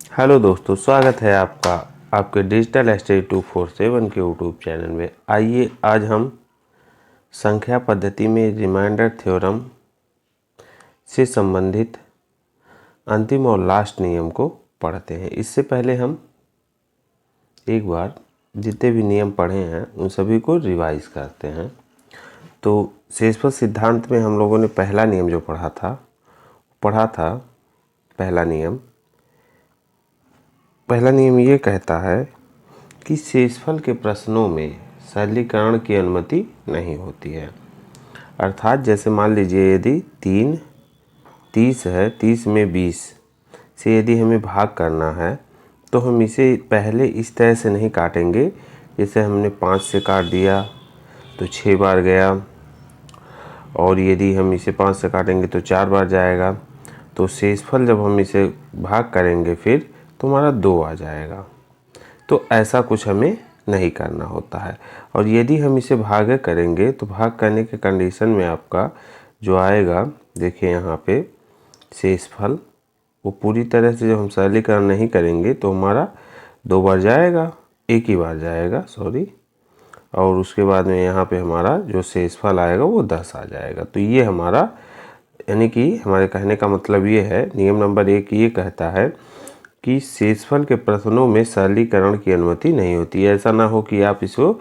Hello दोस्तों, स्वागत है आपका आपके डिजिटल स्टडी 247 के यूट्यूब चैनल में। आइए आज हम संख्या पद्धति में रिमाइंडर थ्योरम से संबंधित अंतिम और लास्ट नियम को पढ़ते हैं। इससे पहले हम एक बार जितने भी नियम पढ़े हैं उन सभी को रिवाइज करते हैं। तो शेषफल सिद्धांत में हम लोगों ने पहला नियम जो पढ़ा था पहला नियम ये कहता है कि शेषफल के प्रश्नों में सरलीकरण की अनुमति नहीं होती है। अर्थात जैसे मान लीजिए यदि 30 है, 30 में 20 से यदि हमें भाग करना है तो हम इसे पहले इस तरह से नहीं काटेंगे। जैसे हमने 5 से काट दिया तो 6 बार गया, और यदि हम इसे 5 से काटेंगे तो 4 बार जाएगा। तो शेषफल जब हम इसे भाग करेंगे फिर तो हमारा 2 आ जाएगा। तो ऐसा कुछ हमें नहीं करना होता है। और यदि हम इसे भाग करेंगे तो भाग करने के कंडीशन में आपका जो आएगा, देखिए यहाँ पे शेषफल वो पूरी तरह से जब हम सरलीकरण नहीं करेंगे तो हमारा 2 बार जाएगा, एक ही बार जाएगा और उसके बाद में यहाँ पे हमारा जो शेषफल आएगा वो 10 आ जाएगा। तो ये हमारा यानी कि हमारे कहने का मतलब ये है, नियम नंबर 1 ये कहता है कि शेषफल के प्रश्नों में सरलीकरण की अनुमति नहीं होती है। ऐसा ना हो कि आप इसको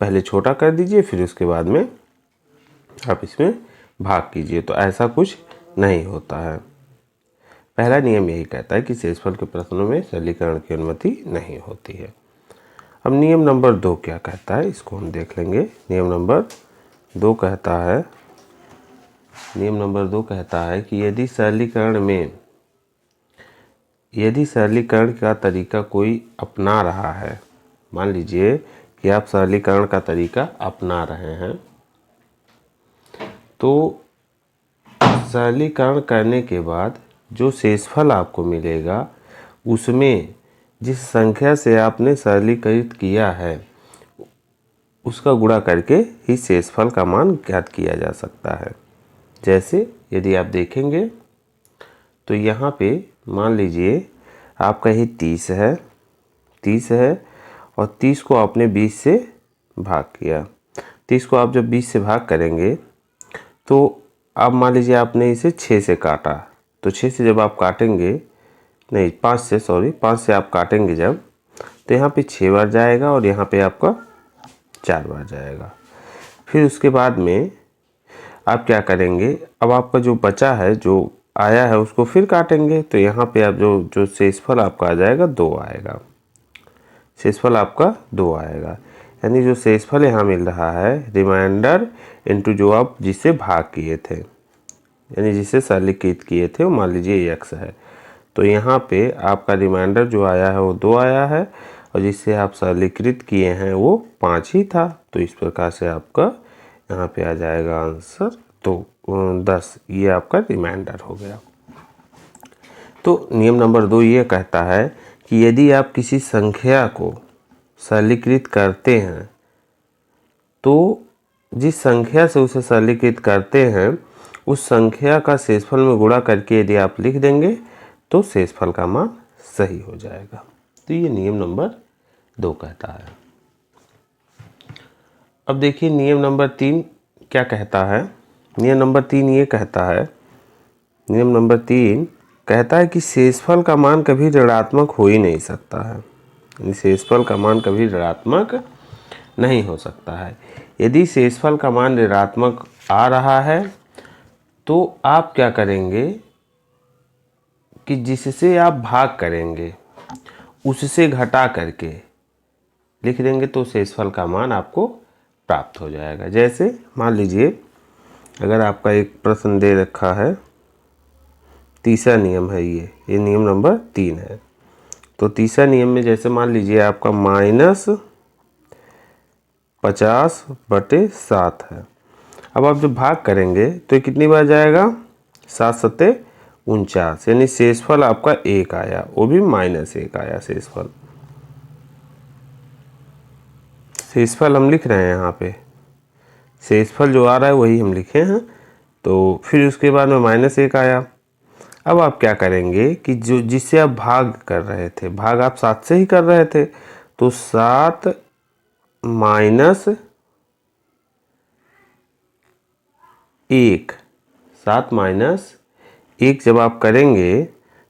पहले छोटा कर दीजिए फिर उसके बाद में आप इसमें भाग कीजिए, तो ऐसा कुछ नहीं होता है। पहला नियम यही कहता है कि शेषफल के प्रश्नों में सरलीकरण की अनुमति नहीं होती है। अब नियम नंबर 2 क्या कहता है, इसको हम देख लेंगे। नियम नंबर 2 कहता है कि यदि सरलीकरण का तरीका कोई अपना रहा है, मान लीजिए कि आप सरलीकरण का तरीका अपना रहे हैं, तो सरलीकरण करने के बाद जो शेषफल आपको मिलेगा उसमें जिस संख्या से आपने सरलीकृत किया है उसका गुणा करके ही शेषफल का मान ज्ञात किया जा सकता है। जैसे यदि आप देखेंगे तो यहाँ पे मान लीजिए आपका ही 30 है और 30 को आपने 20 से भाग किया। 30 को आप जब 20 से भाग करेंगे तो अब मान लीजिए आपने इसे 6 से काटा, तो 6 से जब आप काटेंगे, नहीं 5 से आप काटेंगे जब, तो यहाँ पे 6 बार जाएगा और यहाँ पे आपका 4 बार जाएगा। फिर उसके बाद में आप क्या करेंगे, अब आपका जो बचा है जो आया है उसको फिर काटेंगे, तो यहाँ पे आप जो शेषफल आपका आ जाएगा 2 आएगा। शेषफल आपका 2 आएगा, यानी जो शेषफल यहाँ मिल रहा है रिमाइंडर इनटू जो आप जिससे भाग किए थे, यानी जिससे सरलीकृत किए थे, वो मान लीजिए x है, तो यहाँ पे आपका रिमाइंडर जो आया है वो 2 आया है और जिससे आप सरलीकृत किए हैं वो 5 ही था। तो इस प्रकार से आपका यहाँ पे आ जाएगा आंसर 10। ये आपका रिमाइंडर हो गया। तो नियम नंबर 2 ये कहता है कि यदि आप किसी संख्या को सरलीकृत करते हैं तो जिस संख्या से उसे सरलीकृत करते हैं उस संख्या का शेषफल में गुणा करके यदि आप लिख देंगे तो शेषफल का मान सही हो जाएगा। तो ये नियम नंबर 2 कहता है। अब देखिए नियम नंबर 3 क्या कहता है। नियम नंबर 3 ये कहता है कि शेषफल का मान कभी ऋणात्मक हो ही नहीं सकता है, यानी शेषफल का मान कभी ऋणात्मक नहीं हो सकता है। यदि शेषफल का मान ऋणात्मक आ रहा है तो आप क्या करेंगे कि जिससे आप भाग करेंगे उससे घटा करके लिख देंगे तो शेषफल का मान आपको प्राप्त हो जाएगा। जैसे मान लीजिए अगर आपका एक प्रश्न दे रखा है, तीसरा नियम है ये नियम नंबर 3 है। तो तीसरा नियम में जैसे मान लीजिए आपका -50/7 है। अब आप जब भाग करेंगे तो ये कितनी बार जाएगा, 7 सत्ते 49, यानी शेषफल आपका 1 आया, वो भी -1 आया शेषफल हम लिख रहे हैं यहाँ पे, शेषफल जो आ रहा है वही हम लिखे हैं। तो फिर उसके बाद में -1 आया। अब आप क्या करेंगे कि जो जिससे आप भाग कर रहे थे, भाग आप 7 से ही कर रहे थे, तो 7 माइनस 1, 7 माइनस 1 जब आप करेंगे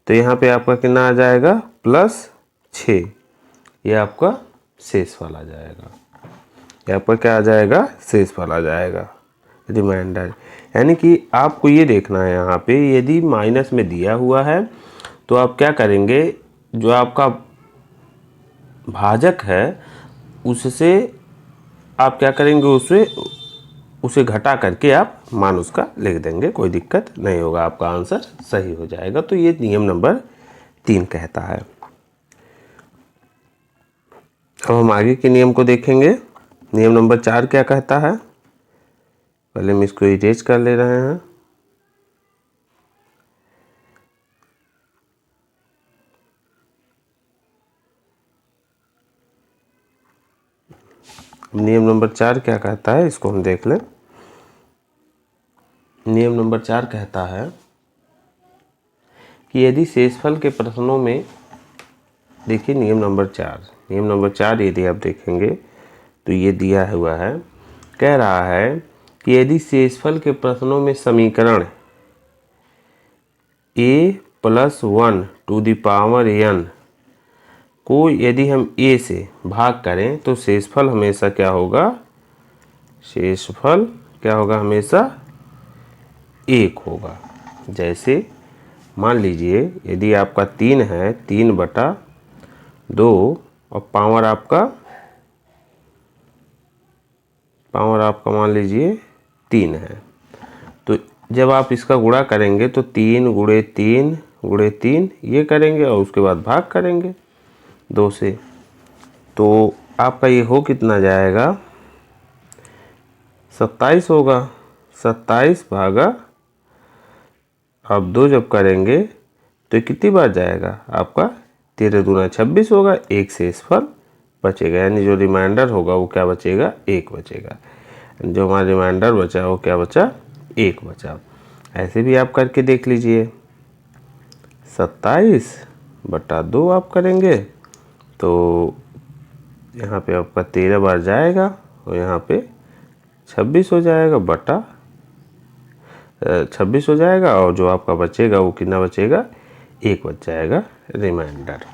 तो यहाँ पे आपका कितना आ जाएगा, +6। ये आपका शेषफल आ जाएगा। ये आपका क्या आ जाएगा, शेषफल आ जाएगा, रिमाइंडर। यानी कि आपको ये देखना है यहाँ पे, यदि माइनस में दिया हुआ है तो आप क्या करेंगे, जो आपका भाजक है उससे आप क्या करेंगे, उसे घटा करके आप मान उसका लिख देंगे, कोई दिक्कत नहीं होगा, आपका आंसर सही हो जाएगा। तो ये नियम नंबर 3 कहता है। अब हम आगे के नियम को देखेंगे। नियम नंबर 4 क्या कहता है, पहले हम इसको इरेज कर ले रहे हैं। नियम नंबर 4 क्या कहता है, इसको हम देख लें। नियम नंबर 4 कहता है कि यदि शेषफल के प्रश्नों में, देखिए नियम नंबर 4 यदि आप देखेंगे तो ये दिया हुआ है, कह रहा है कि यदि शेषफल के प्रश्नों में समीकरण a+1n को यदि हम a से भाग करें तो शेषफल हमेशा क्या होगा, शेषफल क्या होगा, हमेशा 1 होगा। जैसे मान लीजिए यदि आपका 3 है, 3/2 और पावर आपका मान लीजिए 3 है, तो जब आप इसका गुणा करेंगे तो 3 गुणे 3 गुणे 3 ये करेंगे और उसके बाद भाग करेंगे 2 से, तो आपका ये हो कितना जाएगा, 27 होगा। 27 भागा आप 2 जब करेंगे तो कितनी बार जाएगा, आपका 13 दूना 26 होगा, 1 शेषफल बचेगा, यानी जो रिमाइंडर होगा वो क्या बचेगा, 1 बचेगा। जो हमारा रिमाइंडर बचा वो क्या बचा, 1 बचा। ऐसे भी आप करके देख लीजिए, 27/2 आप करेंगे तो यहाँ पे आपका 13 बार जाएगा और यहाँ पे 26 हो जाएगा, बटा 26 हो जाएगा, और जो आपका बचेगा वो कितना बचेगा, 1 बच जाएगा रिमाइंडर।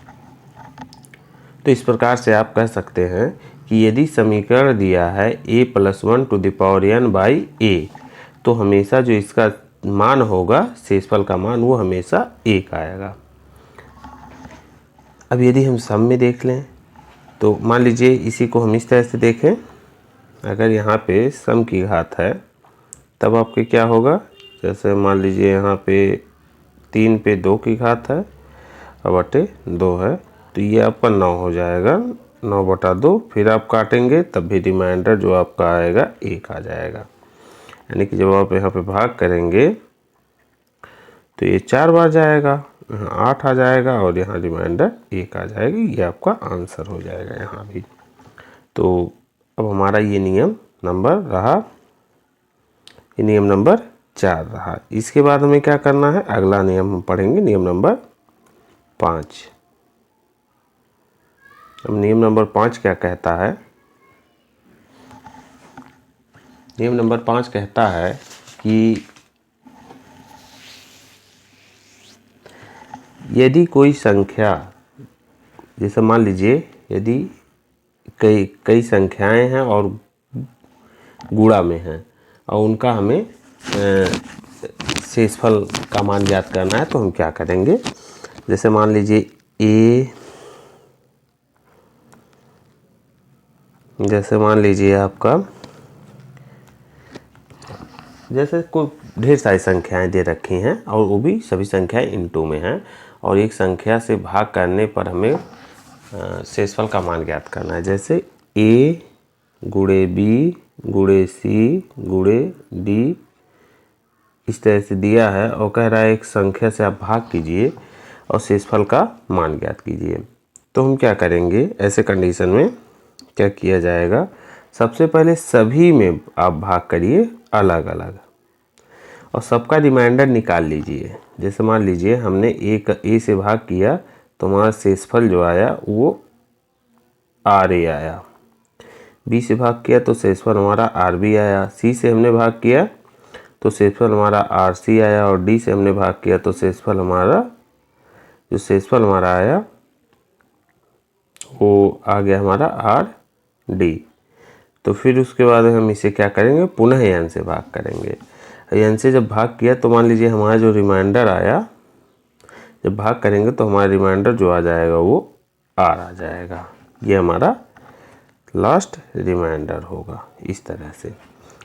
तो इस प्रकार से आप कह सकते हैं कि यदि समीकरण दिया है a+1n/a, तो हमेशा जो इसका मान होगा, शेषफल का मान, वो हमेशा 1 आएगा। अब यदि हम सम में देख लें तो मान लीजिए इसी को हम इस तरह से देखें, अगर यहाँ पे सम की घात है तब आपके क्या होगा, जैसे मान लीजिए यहाँ पे 3 पे 2 की घात है और बटे 2 है, तो ये आपका 9 हो जाएगा, 9/2। फिर आप काटेंगे तब भी रिमाइंडर जो आपका आएगा 1 आ जाएगा। यानी कि जब आप यहाँ पे भाग करेंगे तो ये 4 बार जाएगा, यहाँ 8 आ जाएगा और यहाँ रिमाइंडर 1 आ जाएगी। ये आपका आंसर हो जाएगा यहाँ भी। तो अब हमारा ये नियम नंबर रहा, ये नियम नंबर 4 रहा। इसके बाद हमें क्या करना है, अगला नियम हम पढ़ेंगे, नियम नंबर 5। अब नियम नंबर 5 क्या कहता है, नियम नंबर 5 कहता है कि यदि कोई संख्या, जैसे मान लीजिए यदि कई संख्याएं हैं और गुणा में हैं और उनका हमें शेषफल का मान ज्ञात करना है, तो हम क्या करेंगे, जैसे मान लीजिए जैसे मान लीजिए आपका, जैसे कोई ढेर सारी संख्याएं दे रखी हैं और वो भी सभी संख्याएं इनटू में हैं, और एक संख्या से भाग करने पर हमें शेषफल का मान ज्ञात करना है। जैसे a गुणे b गुणे c गुणे d, इस तरह से दिया है और कह रहा है एक संख्या से आप भाग कीजिए और शेषफल का मान ज्ञात कीजिए। तो हम क्या करेंगे, ऐसे कंडीशन में क्या किया जाएगा, सबसे पहले सभी में आप भाग करिए अलग अलग, और सबका रिमाइंडर निकाल लीजिए। जैसे मान लीजिए हमने ए से भाग किया तो हमारा शेषफल जो आया वो आर ए आया। बी से भाग किया तो शेषफल हमारा आर बी आया। सी से हमने भाग किया तो शेषफल हमारा आर सी आया। और डी से हमने भाग किया तो शेषफल हमारा आया वो आ गया हमारा आर डी। तो फिर उसके बाद हम इसे क्या करेंगे, पुनः एन से भाग करेंगे। एन से जब भाग किया तो मान लीजिए हमारा जो रिमाइंडर आया, जब भाग करेंगे तो हमारा रिमाइंडर जो आ जाएगा वो आर आ जाएगा। ये हमारा लास्ट रिमाइंडर होगा इस तरह से।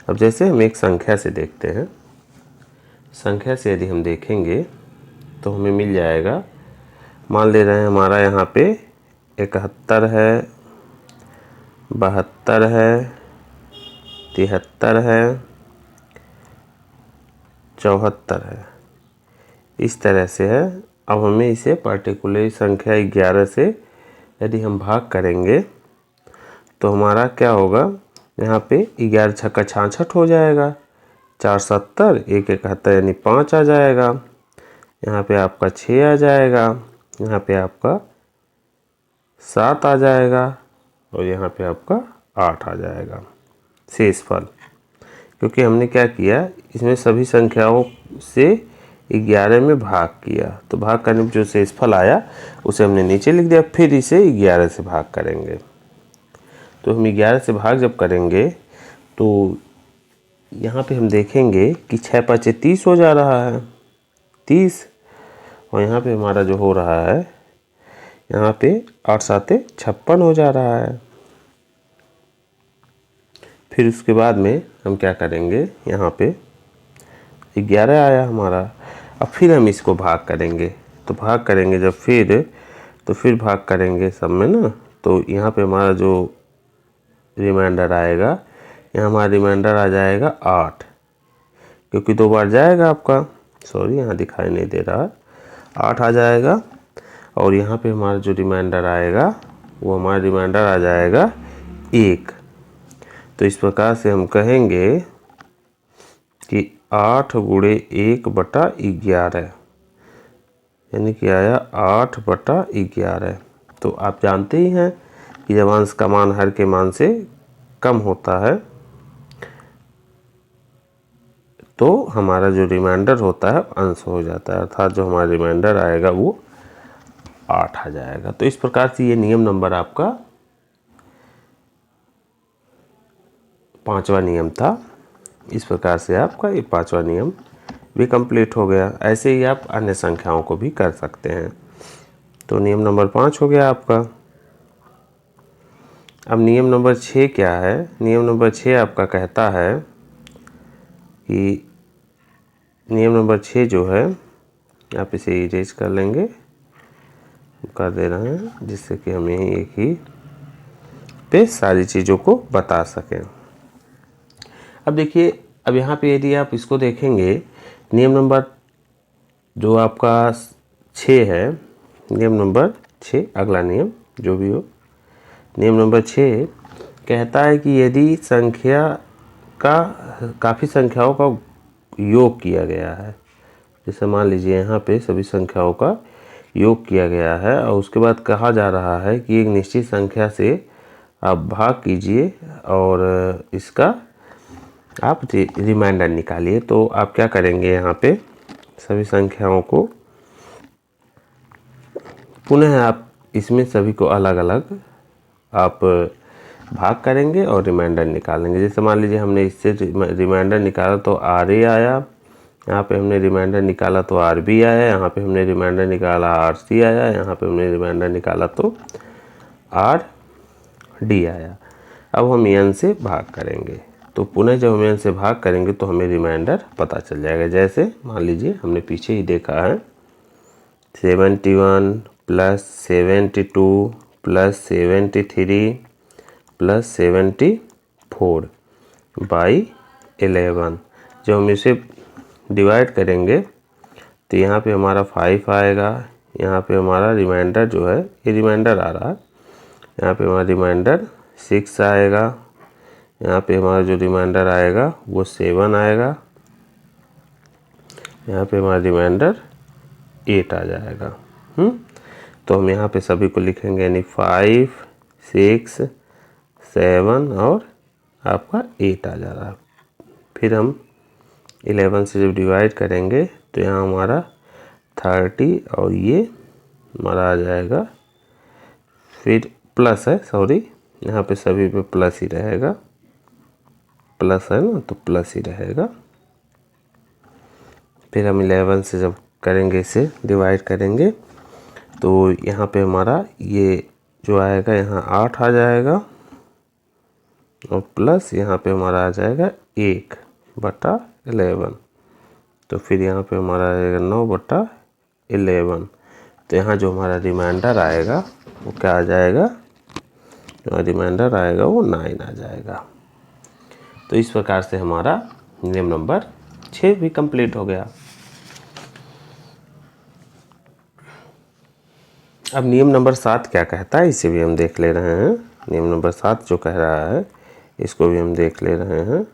अब जैसे हम एक संख्या से देखते हैं, संख्या से यदि हम देखेंगे तो हमें मिल जाएगा, मान ले रहे हैं हमारा यहाँ पे 71 है, 72 है, 73 है, 74 है, इस तरह से है। अब हमें इसे पर्टिकुलर संख्या 11 से यदि हम भाग करेंगे तो हमारा क्या होगा, यहाँ पे 11 छक्का 66 हो जाएगा, 4 70, 1 71 यानी 5 आ जाएगा। यहाँ पे आपका 6 आ जाएगा, यहाँ पे आपका 7 आ जाएगा और यहाँ पे आपका 8 आ जाएगा शेषफल। क्योंकि हमने क्या किया, इसमें सभी संख्याओं से 11 में भाग किया, तो भाग करने में जो शेषफल आया उसे हमने नीचे लिख दिया। फिर इसे 11 से भाग करेंगे। तो हम 11 से भाग जब करेंगे तो यहाँ पे हम देखेंगे कि 6 5 30 हो जा रहा है, 30। और यहाँ पे हमारा जो हो रहा है, यहाँ पे 8 7 56 हो जा रहा है। फिर उसके बाद में हम क्या करेंगे, यहाँ पे 11 आया हमारा। अब फिर हम इसको भाग करेंगे, तो भाग करेंगे जब फिर भाग करेंगे सब में ना, तो यहाँ पे हमारा जो रिमाइंडर आएगा, यहाँ हमारा रिमाइंडर आ जाएगा 8, क्योंकि 2 बार जाएगा आपका, सॉरी यहाँ दिखाई नहीं दे रहा, 8 आ जाएगा। और यहाँ पे हमारा जो रिमाइंडर आएगा वो हमारा रिमाइंडर आ जाएगा 1। तो इस प्रकार से हम कहेंगे कि 8 गुणे 1/11 यानी कि आया 8/11। तो आप जानते ही हैं कि जब अंश का मान हर के मान से कम होता है तो हमारा जो रिमाइंडर होता है अंश हो जाता है, अर्थात जो हमारा रिमाइंडर आएगा वो 8 आ जाएगा। तो इस प्रकार से ये नियम नंबर आपका 5वां नियम था। इस प्रकार से आपका ये 5वां नियम भी कंप्लीट हो गया। ऐसे ही आप अन्य संख्याओं को भी कर सकते हैं। तो नियम नंबर 5 हो गया आपका। अब नियम नंबर 6 क्या है, नियम नंबर 6 आपका कहता है कि नियम नंबर 6 जो है, आप इसे इरेज कर लेंगे, कर दे रहे हैं जिससे कि हम यहीं एक ही पे सारी चीज़ों को बता सकें। अब देखिए, अब यहाँ पे यदि आप इसको देखेंगे, नियम नंबर जो आपका 6 है, नियम नंबर 6, अगला नियम जो भी हो, नियम नंबर 6 कहता है कि यदि संख्या का काफ़ी संख्याओं का योग किया गया है, जैसे मान लीजिए यहाँ पे सभी संख्याओं का योग किया गया है और उसके बाद कहा जा रहा है कि एक निश्चित संख्या से आप भाग कीजिए और इसका आप रिमाइंडर निकालिए। तो आप क्या करेंगे, यहाँ पे सभी संख्याओं को पुनः आप इसमें सभी को अलग अलग आप भाग करेंगे और रिमाइंडर निकालेंगे। जैसे मान लीजिए हमने इससे रिमाइंडर निकाला तो आर ए आया, यहाँ पे हमने रिमाइंडर निकाला तो आर बी आया, यहाँ पे हमने रिमाइंडर निकाला आर सी आया, यहाँ पे हमने रिमाइंडर निकाला तो आर डी आया। अब हम एन से भाग करेंगे, तो पुनः जब हम एन से भाग करेंगे तो हमें रिमाइंडर पता चल जाएगा। जैसे मान लीजिए हमने पीछे ही देखा है 71 + 72 + 73 + 74 / 11। जब हम इसे डिवाइड करेंगे तो यहाँ पे हमारा 5 आएगा, यहाँ पे हमारा रिमाइंडर जो है, ये रिमाइंडर आ रहा है, यहाँ पे हमारा रिमाइंडर 6 आएगा, यहाँ पे हमारा जो रिमाइंडर आएगा वो 7 आएगा, यहाँ पे हमारा रिमाइंडर 8 आ जाएगा। तो हम यहाँ पे सभी को लिखेंगे, यानी 5, 6, 7 और आपका 8 आ जा रहा है। फिर हम 11 से जब डिवाइड करेंगे तो यहाँ हमारा 30 और ये हमारा आ जाएगा, फिर प्लस है, सॉरी यहाँ पे सभी पे प्लस ही रहेगा, प्लस है ना, तो प्लस ही रहेगा। फिर हम 11 से जब करेंगे, इसे डिवाइड करेंगे तो यहाँ पे हमारा ये जो आएगा यहाँ 8 आ जाएगा और प्लस यहाँ पे हमारा आ जाएगा 1/11। तो फिर यहाँ पे हमारा आएगा 9/11। तो यहाँ जो हमारा रिमाइंडर आएगा वो क्या आ जाएगा, जो रिमाइंडर आएगा वो 9 आ जाएगा। तो इस प्रकार से हमारा नियम नंबर 6 भी कंप्लीट हो गया। अब नियम नंबर 7 क्या कहता है, इसे भी हम देख ले रहे हैं। नियम नंबर 7 जो कह रहा है इसको भी हम देख ले रहे हैं।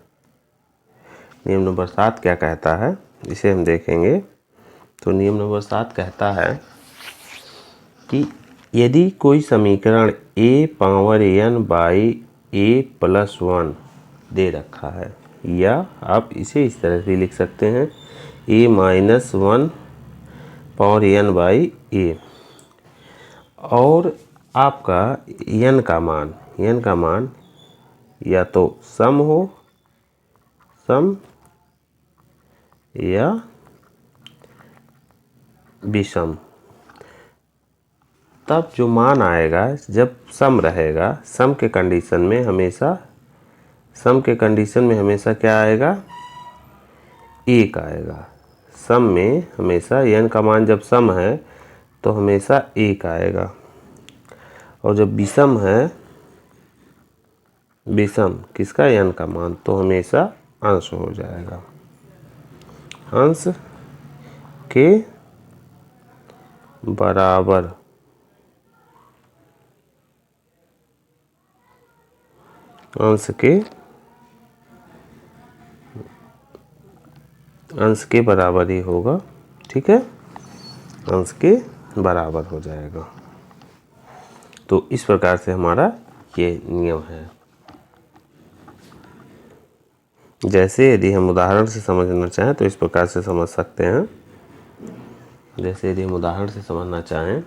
नियम नंबर 7 क्या कहता है इसे हम देखेंगे। तो नियम नंबर 7 कहता है कि यदि कोई समीकरण a⁴n/a+1 दे रखा है, या आप इसे इस तरह से लिख सकते हैं a-1/n/a, और आपका n का मान या तो सम हो, सम या विषम, तब जो मान आएगा जब सम रहेगा, सम के कंडीशन में हमेशा क्या आएगा, 1 आएगा। सम में हमेशा n का मान जब सम है तो हमेशा 1 आएगा, और जब विषम है, विषम किसका, n का मान, तो हमेशा अंश हो जाएगा, अंश के बराबर। अंश के बराबर ही होगा, ठीक है, अंश के बराबर हो जाएगा। तो इस प्रकार से हमारा ये नियम है। जैसे यदि हम उदाहरण से समझना चाहें तो इस प्रकार से समझ सकते हैं। जैसे यदि हम उदाहरण से समझना चाहें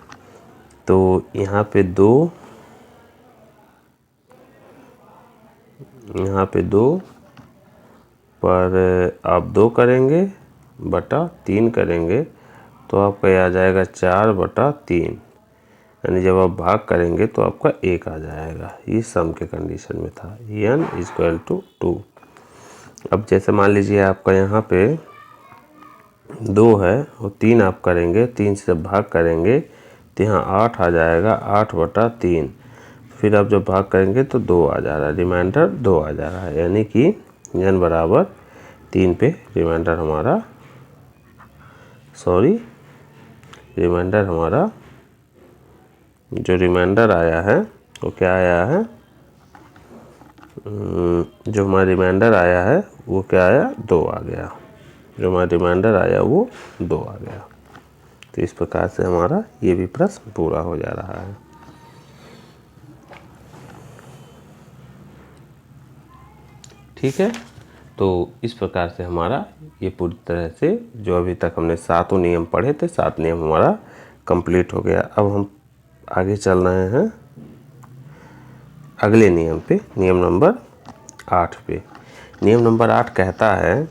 तो यहाँ पे 2 पर आप 2 करेंगे बटा 3 करेंगे तो आपका आ जाएगा 4/3, यानी जब आप भाग करेंगे तो आपका 1 आ जाएगा। ये सम के कंडीशन में था, n = 2। अब जैसे मान लीजिए आपका यहाँ पे 2 है और 3 आप करेंगे, 3 से जब भाग करेंगे तो यहाँ 8 आ जाएगा, 8/3। फिर आप जब भाग करेंगे तो 2 आ जा रहा है, रिमाइंडर 2 आ जा रहा है, यानी कि n = 3 पे रिमाइंडर हमारा जो रिमाइंडर आया है वो क्या आया है, जो हमारा रिमाइंडर आया है वो क्या आया, 2 आ गया। जो हमारा रिमाइंडर आया वो 2 आ गया। तो इस प्रकार से हमारा ये भी प्रश्न पूरा हो जा रहा है। ठीक है, तो इस प्रकार से हमारा ये पूरी तरह से जो अभी तक हमने 7 नियम पढ़े थे, 7 नियम हमारा कंप्लीट हो गया। अब हम आगे चल रहे हैं अगले नियम पे, नियम नंबर 8 पे। नियम नंबर 8 कहता है,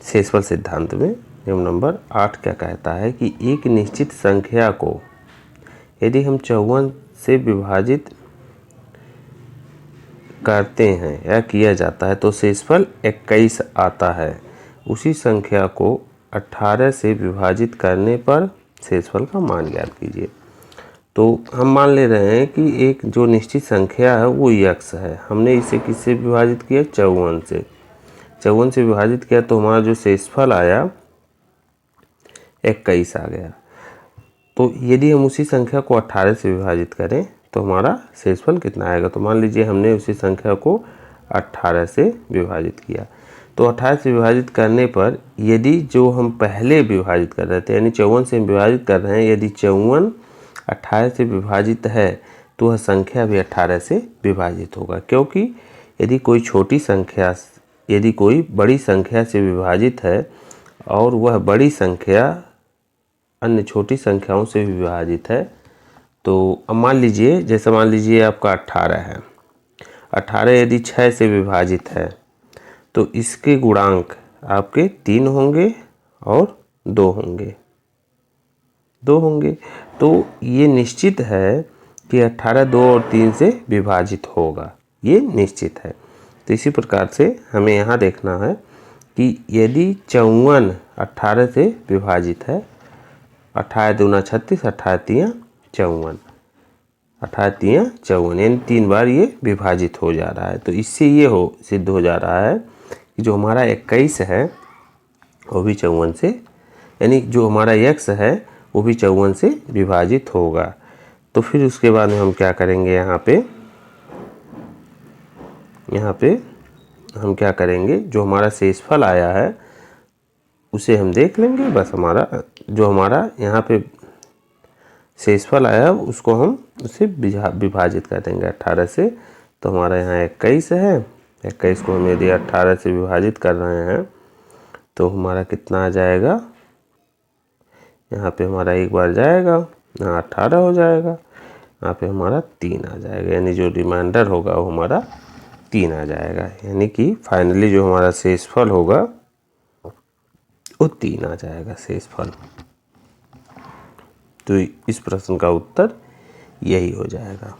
शेषफल सिद्धांत में नियम नंबर 8 क्या कहता है कि एक निश्चित संख्या को यदि हम 54 से विभाजित करते हैं या किया जाता है तो शेषफल 21 आता है। उसी संख्या को 18 से विभाजित करने पर शेषफल का मान ज्ञात कीजिए। तो हम मान ले रहे हैं कि एक जो निश्चित संख्या है वो x है, हमने इसे किससे विभाजित किया, 54 से। 54 से विभाजित किया तो हमारा जो शेषफल आया 21 आ गया। तो यदि हम उसी संख्या को 18 से विभाजित करें तो हमारा शेषफल कितना आएगा। तो मान लीजिए हमने उसी संख्या को 18 से विभाजित किया तो 18 से विभाजित करने पर यदि जो हम पहले विभाजित कर रहे थे यानी 54 से हम विभाजित कर रहे हैं, यदि 54 18 से विभाजित है तो वह संख्या भी 18 से विभाजित होगा, क्योंकि यदि कोई बड़ी संख्या से विभाजित है और वह बड़ी संख्या अन्य छोटी संख्याओं से भी विभाजित है, तो अब मान लीजिए आपका 18 है, 18 यदि 6 से विभाजित है तो इसके गुणांक आपके 3 होंगे और 2 होंगे। तो ये निश्चित है कि 18 2 और 3 से विभाजित होगा, ये निश्चित है। तो इसी प्रकार से हमें यहाँ देखना है कि यदि 54 18 से विभाजित है, 18 दूना 36, 18 तियाँ 54, 18 तियाँ 54 यानी 3 बार ये विभाजित हो जा रहा है। तो इससे ये सिद्ध हो जा रहा है कि जो हमारा 21 है वो भी 54 से, यानी जो हमारा x है वो भी 54 से विभाजित होगा। तो फिर उसके बाद में हम क्या करेंगे, यहाँ पे हम क्या करेंगे, जो हमारा शेषफल आया है उसे हम देख लेंगे। बस जो हमारा यहाँ पे शेषफल आया उसको हम उसे विभाजित कर देंगे 18 से। तो हमारा यहाँ 21 है, 21 को हम यदि 18 से विभाजित कर रहे हैं तो हमारा कितना आ जाएगा, यहाँ पे हमारा एक बार जाएगा, यहाँ 18 हो जाएगा, यहाँ पे हमारा 3 आ जाएगा, यानी जो रिमाइंडर होगा वो हमारा 3 आ जाएगा। यानी कि फाइनली जो हमारा शेषफल होगा वो 3 आ जाएगा शेषफल। तो इस प्रश्न का उत्तर यही हो जाएगा।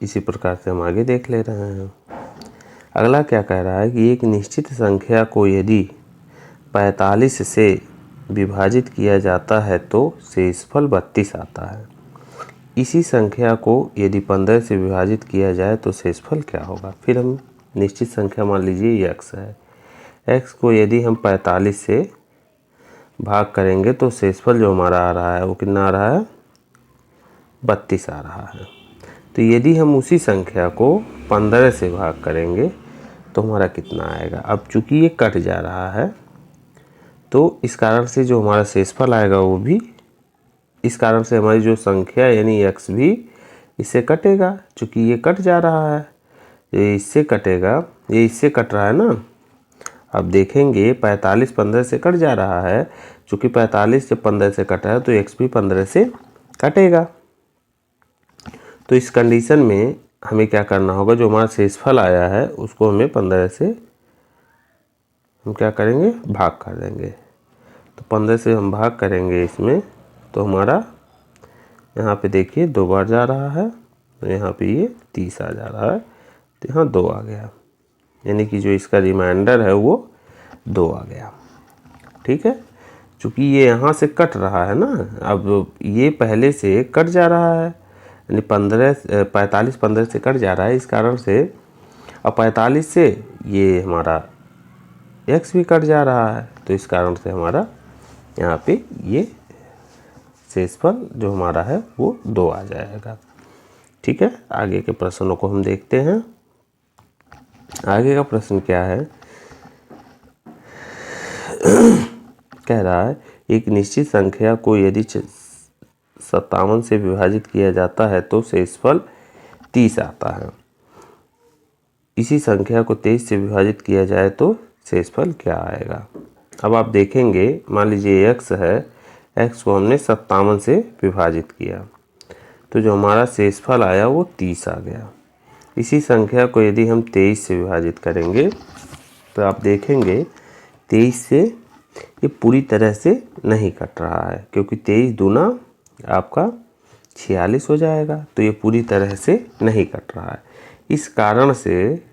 इसी प्रकार से हम आगे देख ले रहे हैं। अगला क्या कह रहा है कि एक निश्चित संख्या को यदि 45 से विभाजित किया जाता है तो शेषफल 32 आता है। इसी संख्या को यदि 15 से विभाजित किया जाए तो शेषफल क्या होगा। फिर हम निश्चित संख्या मान लीजिए x है, x को यदि हम 45 से भाग करेंगे तो शेषफल जो हमारा आ रहा है वो कितना आ रहा है, 32 आ रहा है। तो यदि हम उसी संख्या को 15 से भाग करेंगे तो हमारा कितना आएगा। अब चूंकि ये कट जा रहा है तो इस कारण से जो हमारा शेषफल आएगा वो भी, इस कारण से हमारी जो संख्या यानी x भी इससे कटेगा। चूँकि ये कट जा रहा है, ये इससे कटेगा, ये इससे कट रहा है ना। अब देखेंगे 45 15 से कट जा रहा है, चूँकि 45 जब 15 से कटा है तो x भी 15 से कटेगा। तो इस कंडीशन में हमें क्या करना होगा, जो हमारा शेषफल आया है उसको हमें 15 से हम क्या करेंगे, भाग कर देंगे। तो 15 से हम भाग करेंगे इसमें तो हमारा यहाँ पे देखिए 2 बार जा रहा है, तो यहाँ पे ये 30 आ जा रहा है, तो यहाँ 2 आ गया, यानी कि जो इसका रिमाइंडर है वो 2 आ गया। ठीक है, चूँकि ये यहाँ से कट रहा है ना, अब ये पहले से कट जा रहा है, यानी 45 15 से कट जा रहा है, इस कारण से अब 45 से ये हमारा x भी कट जा रहा है, तो इस कारण से हमारा यहाँ पे ये शेषफल जो हमारा है वो 2 आ जाएगा। ठीक है, आगे के प्रश्नों को हम देखते हैं। आगे का प्रश्न क्या है, कह रहा है एक निश्चित संख्या को यदि 57 से विभाजित किया जाता है तो शेषफल 30 आता है। इसी संख्या को 23 से विभाजित किया जाए तो शेषफल क्या आएगा। अब आप देखेंगे, मान लीजिए x है, x को हमने 57 से विभाजित किया तो जो हमारा शेषफल आया वो 30 आ गया। इसी संख्या को यदि हम 23 से विभाजित करेंगे तो आप देखेंगे 23 से ये पूरी तरह से नहीं कट रहा है, क्योंकि 23 दूना आपका 46 हो जाएगा, तो ये पूरी तरह से नहीं कट रहा है। इस कारण से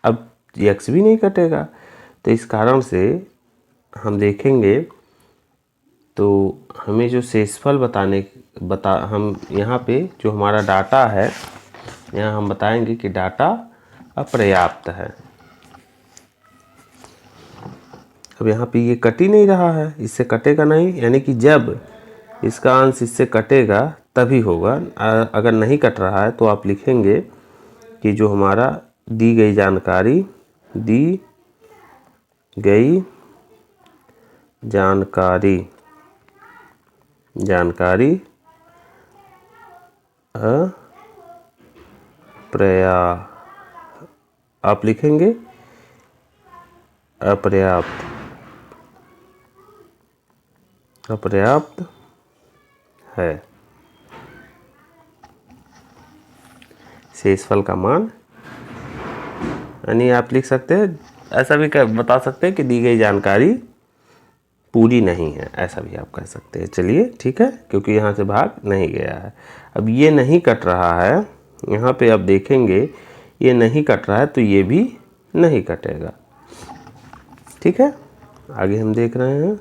अब x भी नहीं कटेगा, तो इस कारण से हम देखेंगे तो हमें जो शेषफल हम यहाँ पे जो हमारा डाटा है, यहाँ हम बताएंगे कि डाटा अपर्याप्त है। अब यहाँ पे ये कट ही नहीं रहा है, इससे कटेगा नहीं, यानी कि जब इसका अंश इससे कटेगा तभी होगा। अगर नहीं कट रहा है तो आप लिखेंगे कि जो हमारा दी गई जानकारी आप लिखेंगे अपर्याप्त है। शेषफल का मान, यानी आप लिख सकते हैं, ऐसा भी बता सकते हैं कि दी गई जानकारी पूरी नहीं है, ऐसा भी आप कह सकते हैं। चलिए ठीक है, क्योंकि यहाँ से भाग नहीं गया है। अब ये नहीं कट रहा है, यहाँ पे आप देखेंगे ये नहीं कट रहा है तो ये भी नहीं कटेगा। ठीक है, आगे हम देख रहे हैं।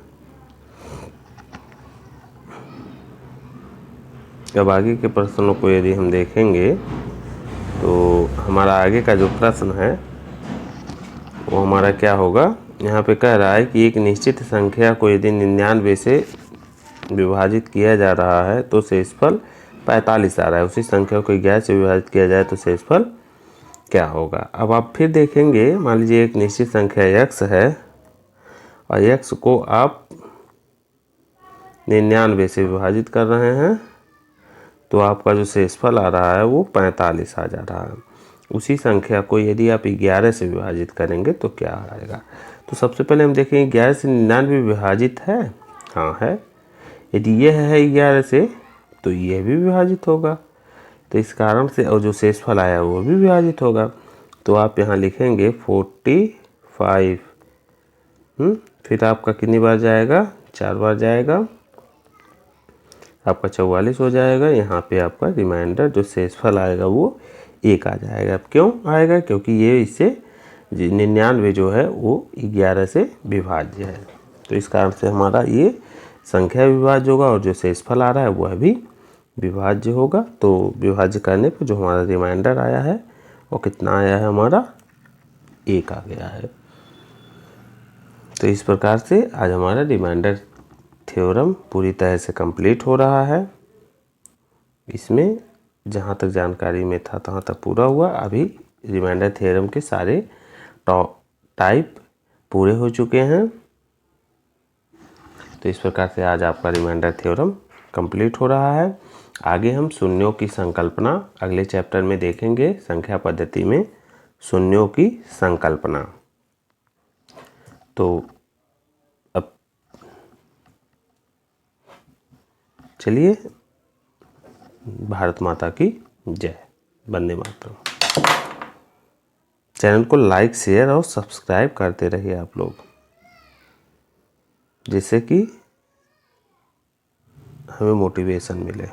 अब आगे के प्रश्नों को यदि हम देखेंगे तो हमारा आगे का जो प्रश्न है वो हमारा क्या होगा। यहाँ पे कह रहा है कि एक निश्चित संख्या को यदि 99 से विभाजित किया जा रहा है तो शेषफल 45 आ रहा है। उसी संख्या को 11 से विभाजित किया जाए तो शेषफल क्या होगा। अब आप फिर देखेंगे, मान लीजिए एक निश्चित संख्या x है और x को आप 99 से विभाजित कर रहे हैं तो आपका जो शेषफल आ रहा है वो 45 आ जा रहा है। उसी संख्या को यदि आप 11 से विभाजित करेंगे तो क्या आएगा। तो सबसे पहले हम देखेंगे 11 से 99 विभाजित है, हाँ है। यदि यह है 11 से तो यह भी विभाजित होगा, तो इस कारण से और जो शेषफल आया वो भी विभाजित होगा। तो आप यहाँ लिखेंगे 45, फिर आपका कितनी बार जाएगा, 4 बार जाएगा, आपका 44 हो जाएगा। यहाँ पे आपका रिमाइंडर जो शेषफल आएगा वो 1 आ जाएगा। क्यों आएगा, क्योंकि ये इससे 99 जो है वो 11 से विभाज्य है, तो इस कारण से हमारा ये संख्या विभाज्य होगा और जो शेषफल आ रहा है वह भी विभाज्य होगा। तो विभाज्य करने पर जो हमारा रिमाइंडर आया है वो कितना आया है, हमारा 1 आ गया है। तो इस प्रकार से आज हमारा रिमाइंडर थ्योरम पूरी तरह से कंप्लीट हो रहा है। इसमें जहाँ तक जानकारी में था तहाँ तक पूरा हुआ। अभी रिमाइंडर थ्योरम के सारे टाइप पूरे हो चुके हैं। तो इस प्रकार से आज आपका रिमाइंडर थ्योरम कंप्लीट हो रहा है। आगे हम शून्यों की संकल्पना अगले चैप्टर में देखेंगे, संख्या पद्धति में शून्यों की संकल्पना। तो अब चलिए, भारत माता की जय, वंदे मातरम। चैनल को लाइक, शेयर और सब्सक्राइब करते रहिए आप लोग, जिससे कि हमें मोटिवेशन मिले।